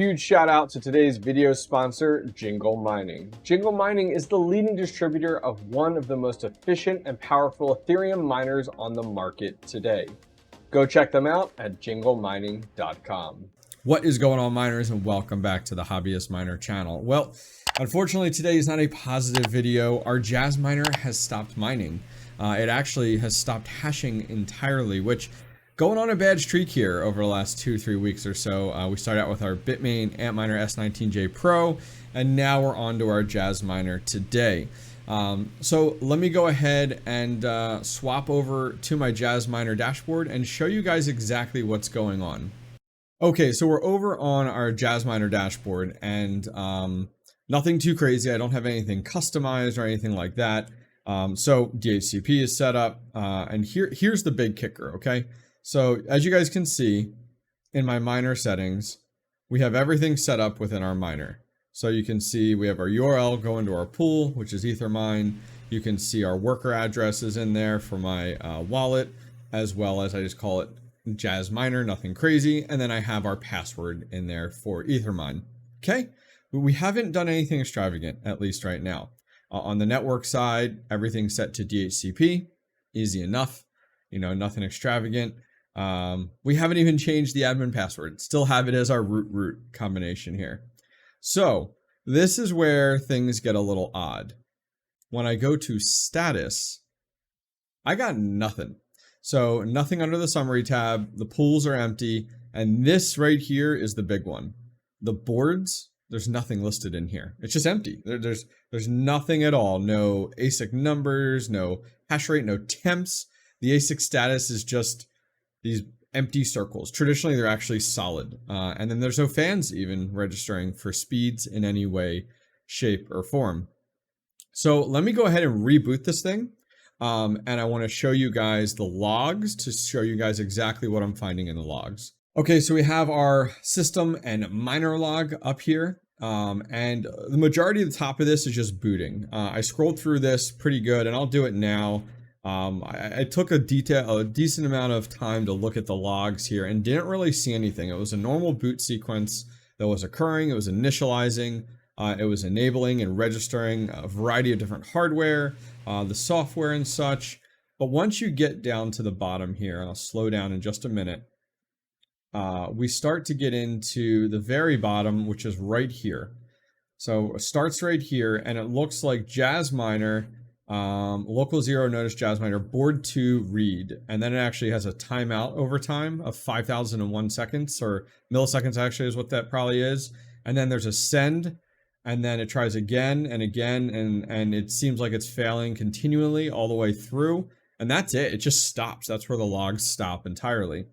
Huge shout out to today's video sponsor, Jingle Mining. Jingle Mining is the leading distributor of one of the most efficient and powerful Ethereum miners on the market today. Go check them out at jinglemining.com. What is going on, miners, and welcome back to the Hobbyist Miner channel. Well, unfortunately today is not a positive video. Our JASMINER has stopped mining. It actually has stopped hashing entirely, which going on a bad streak here over the last 2-3 weeks or so. We started out with our Bitmain Antminer S19J Pro, and now we're on to our JASMINER today. So let me go ahead and swap over to my JASMINER dashboard and show you guys exactly what's going on. Okay, so we're over on our JASMINER dashboard, and nothing too crazy. I don't have anything customized or anything like that. So DHCP is set up, and here's the big kicker, okay? So as you guys can see in my miner settings, we have everything set up within our miner. So you can see we have our URL going to our pool, which is Ethermine. You can see our worker addresses in there for my wallet, as well as I just call it JASMINER, nothing crazy. And then I have our password in there for Ethermine. Okay, we haven't done anything extravagant, at least right now. On the network side, everything's set to DHCP, easy enough, you know, nothing extravagant. We haven't even changed the admin password, still have it as our root combination here. So this is where things get a little odd. When I go to status, I got nothing. So nothing under the summary tab, the pools are empty, and this right here is the big one. The boards, there's nothing listed in here. It's just empty. There's nothing at all. No ASIC numbers, no hash rate, no temps. The ASIC status is just these empty circles. Traditionally, they're actually solid. And then there's no fans even registering for speeds in any way, shape, or form. So let me go ahead and reboot this thing. And I want to show you guys the logs to show you guys exactly what I'm finding in the logs. Okay, so we have our system and miner log up here. And the majority of the top of this is just booting. I scrolled through this pretty good, and I'll do it now. I took a decent amount of time to look at the logs here and didn't really see anything. It was a normal boot sequence that was occurring. It was initializing, it was enabling and registering a variety of different hardware, the software and such. But once you get down to the bottom here, and I'll slow down in just a minute, we start to get into the very bottom, which is right here. So it starts right here, and it looks like JASMINER, local 0 notice JASMINER board 2 read, and then it actually has a timeout over time of 5,001 seconds, or milliseconds actually is what that probably is. And then there's a send, and then it tries again and again, and it seems like it's failing continually all the way through, and that's it. It just stops. That's where the logs stop entirely.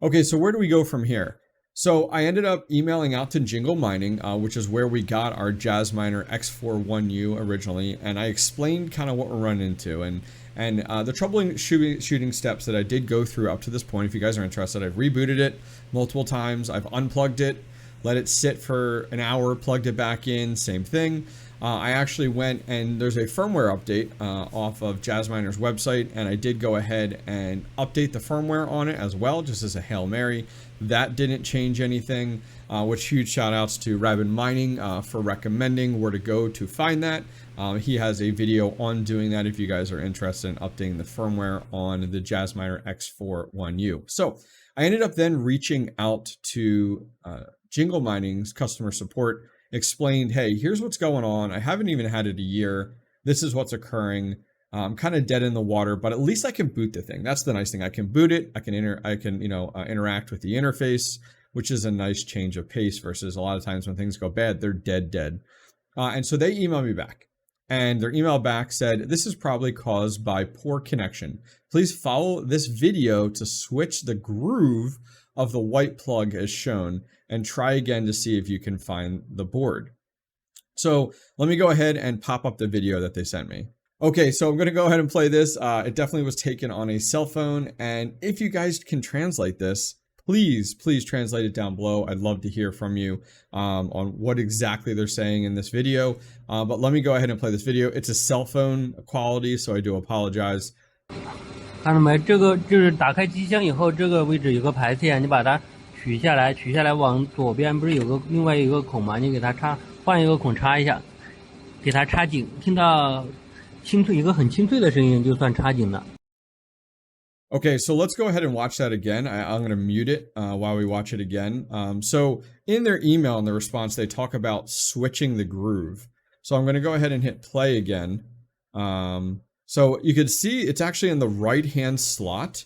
Okay, so where do we go from here? So I ended up emailing out to Jingle Mining, which is where we got our JASMINER X4-1U originally, and I explained kind of what we're running into and the troubleshooting steps that I did go through up to this point. If you guys are interested, I've rebooted it multiple times. I've unplugged it, let it sit for an hour, plugged it back in, same thing. I actually went, and there's a firmware update off of JASMINER's website, and I did go ahead and update the firmware on it as well, just as a Hail Mary. That didn't change anything, which huge shout outs to Rabin Mining for recommending where to go to find that. He has a video on doing that if you guys are interested in updating the firmware on the JASMINER X4-1U. So I ended up then reaching out to Jingle Mining's customer support, explained, hey, here's what's going on. I haven't even had it a year. This is what's occurring. I'm kind of dead in the water, but at least I can boot the thing. That's the nice thing. I can boot it. I can interact with the interface, which is a nice change of pace versus a lot of times when things go bad, they're dead. And so they emailed me back, and their email back said, this is probably caused by poor connection. Please follow this video to switch the groove of the white plug as shown and try again to see if you can find the board. So let me go ahead and pop up the video that they sent me. Okay, so I'm going to go ahead and play this. It definitely was taken on a cell phone, and if you guys can translate this, please translate it down below. I'd love to hear from you on what exactly they're saying in this video. But let me go ahead and play this video. It's a cell phone quality, so I do apologize. 看到没？这个就是打开机箱以后，这个位置有个排线，你把它取下来往左边不是有个另外一个孔吗？你给它插，换一个孔插一下，给它插紧，听到清脆一个很清脆的声音，就算插紧了。 Okay, so let's go ahead and watch that again. I'm going to mute it while we watch it again. So in their email, in the response, they talk about switching the groove. So I'm going to go ahead and hit play again. So you could see it's actually in the right-hand slot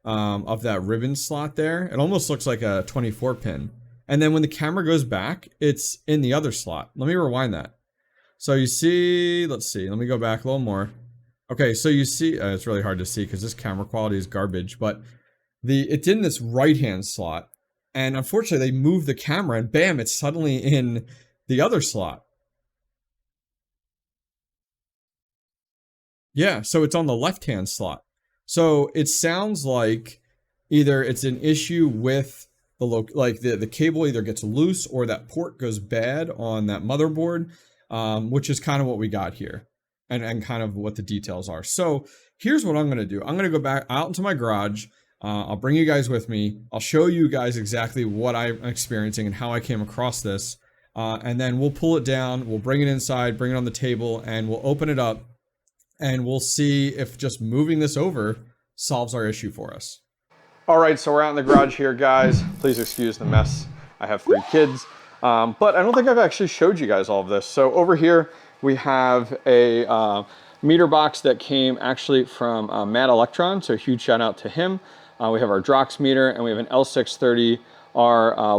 of that ribbon slot there. It almost looks like a 24 pin. And then when the camera goes back, it's in the other slot. Let me rewind that. So you see, let's see, let me go back a little more. Okay, so you see, it's really hard to see because this camera quality is garbage, but it's in this right-hand slot, and unfortunately they moved the camera and bam, it's suddenly in the other slot. Yeah, so it's on the left-hand slot. So it sounds like either it's an issue with the cable either gets loose or that port goes bad on that motherboard, which is kind of what we got here. And kind of what the details are. So here's what I'm going to do. I'm going to go back out into my garage. I'll bring you guys with me. I'll show you guys exactly what I'm experiencing and how I came across this. And then we'll pull it down. We'll bring it inside, bring it on the table, and we'll open it up. And we'll see if just moving this over solves our issue for us. All right, so we're out in the garage here, guys. Please excuse the mess. I have 3 kids. But I don't think I've actually showed you guys all of this. So over here, we have a meter box that came actually from Mad Electron, so huge shout out to him. We have our Drox meter, and we have an L630R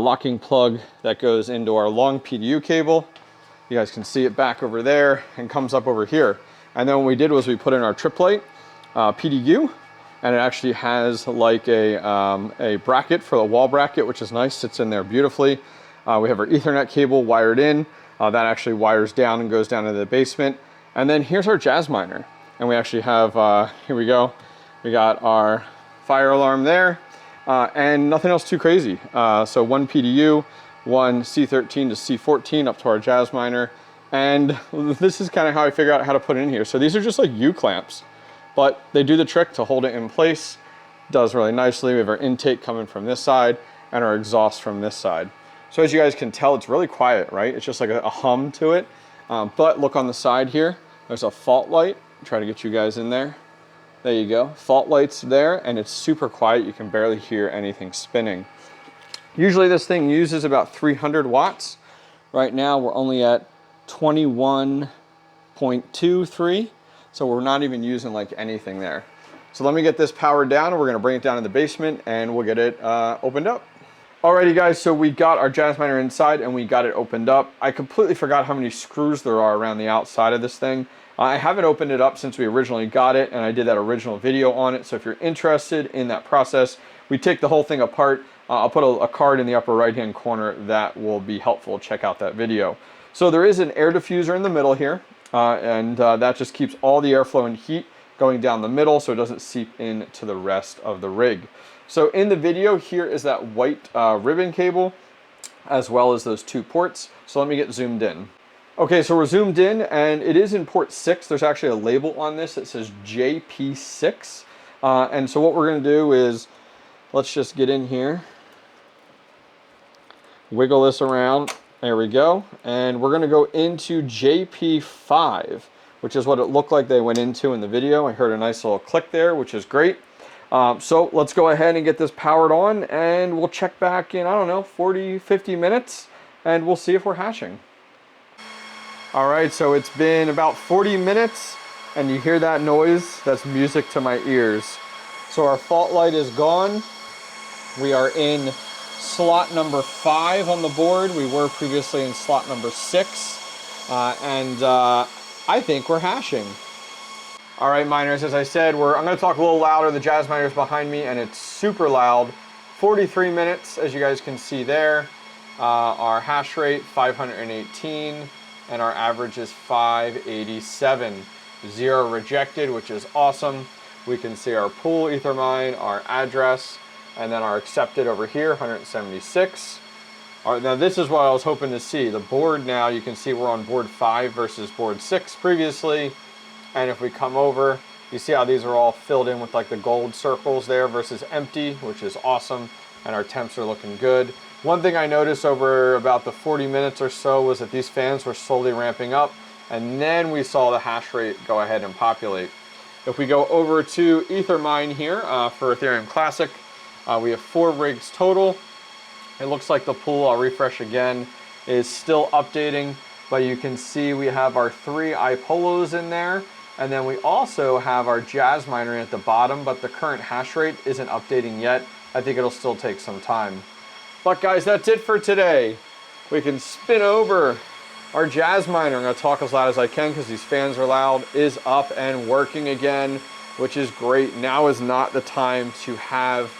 locking plug that goes into our long PDU cable. You guys can see it back over there and comes up over here. And then what we did was we put in our triplet PDU, and it actually has like a bracket for the wall bracket, which is nice, sits in there beautifully. We have our Ethernet cable wired in. That actually wires down and goes down into the basement. And then here's our JASMINER. And we actually have, here we go. We got our fire alarm there and nothing else too crazy. So one PDU, one C13 to C14 up to our JASMINER. And this is kind of how I figure out how to put it in here. So these are just like U clamps, but they do the trick to hold it in place. Does really nicely. We have our intake coming from this side and our exhaust from this side. So as you guys can tell, it's really quiet, right? It's just like a hum to it. But look on the side here, there's a fault light. Try to get you guys in there. There you go. Fault light's there, and it's super quiet. You can barely hear anything spinning. Usually this thing uses about 300 watts. Right now we're only at 21.23. So we're not even using like anything there. So let me get this powered down, and we're gonna bring it down in the basement and we'll get it opened up. Alrighty guys, so we got our JASMINER inside and we got it opened up. I completely forgot how many screws there are around the outside of this thing. I haven't opened it up since we originally got it, and I did that original video on it. So if you're interested in that process, we take the whole thing apart. I'll put a card in the upper right hand corner that will be helpful. Check out that video. So there is an air diffuser in the middle here, and that just keeps all the airflow and heat going down the middle so it doesn't seep into the rest of the rig. So in the video, here is that white ribbon cable, as well as those 2 ports. So let me get zoomed in. Okay, so we're zoomed in, and it is in port 6. There's actually a label on this that says JP6. And so what we're gonna do is, let's just get in here, wiggle this around, there we go. And we're gonna go into JP5, which is what it looked like they went into in the video. I heard a nice little click there, which is great. So let's go ahead and get this powered on, and we'll check back in, I don't know, 40, 50 minutes, and we'll see if we're hashing. All right, so it's been about 40 minutes, and you hear that noise? That's music to my ears. So our fault light is gone. We are in slot number 5 on the board. We were previously in slot number 6, and I think we're hashing. All right, miners, as I said, I'm going to talk a little louder. The JASMINER's behind me, and it's super loud. 43 minutes, as you guys can see there. Our hash rate, 518, and our average is 587. 0 rejected, which is awesome. We can see our pool Ethermine, our address, and then our accepted over here, 176. All right, now this is what I was hoping to see. The board now, you can see we're on board 5 versus board 6 previously. And if we come over, you see how these are all filled in with like the gold circles there versus empty, which is awesome. and our temps are looking good. One thing I noticed over about the 40 minutes or so was that these fans were slowly ramping up, and then we saw the hash rate go ahead and populate. If we go over to Ethermine here for Ethereum Classic, we have 4 rigs total. It looks like the pool, I'll refresh again, is still updating, but you can see we have our 3 𝐈𝐺𝐿𝐽s in there, and then we also have our JASMINER at the bottom, but the current hash rate isn't updating yet. I think it'll still take some time. But guys, that's it for today. We can spin over our JASMINER. I'm going to talk as loud as I can because these fans are loud. Is up and working again, which is great. Now is not the time to have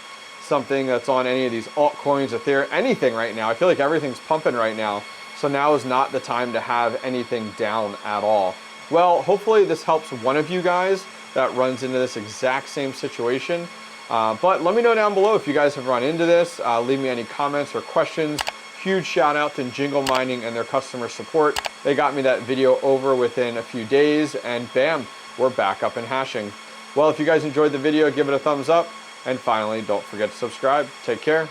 something that's on any of these altcoins, Ethereum, anything right now. I feel like everything's pumping right now. So now is not the time to have anything down at all. Well, hopefully this helps one of you guys that runs into this exact same situation. But let me know down below if you guys have run into this. Leave me any comments or questions. Huge shout out to Jingle Mining and their customer support. They got me that video over within a few days, and bam, we're back up and hashing. Well, if you guys enjoyed the video, give it a thumbs up. And finally, don't forget to subscribe. Take care.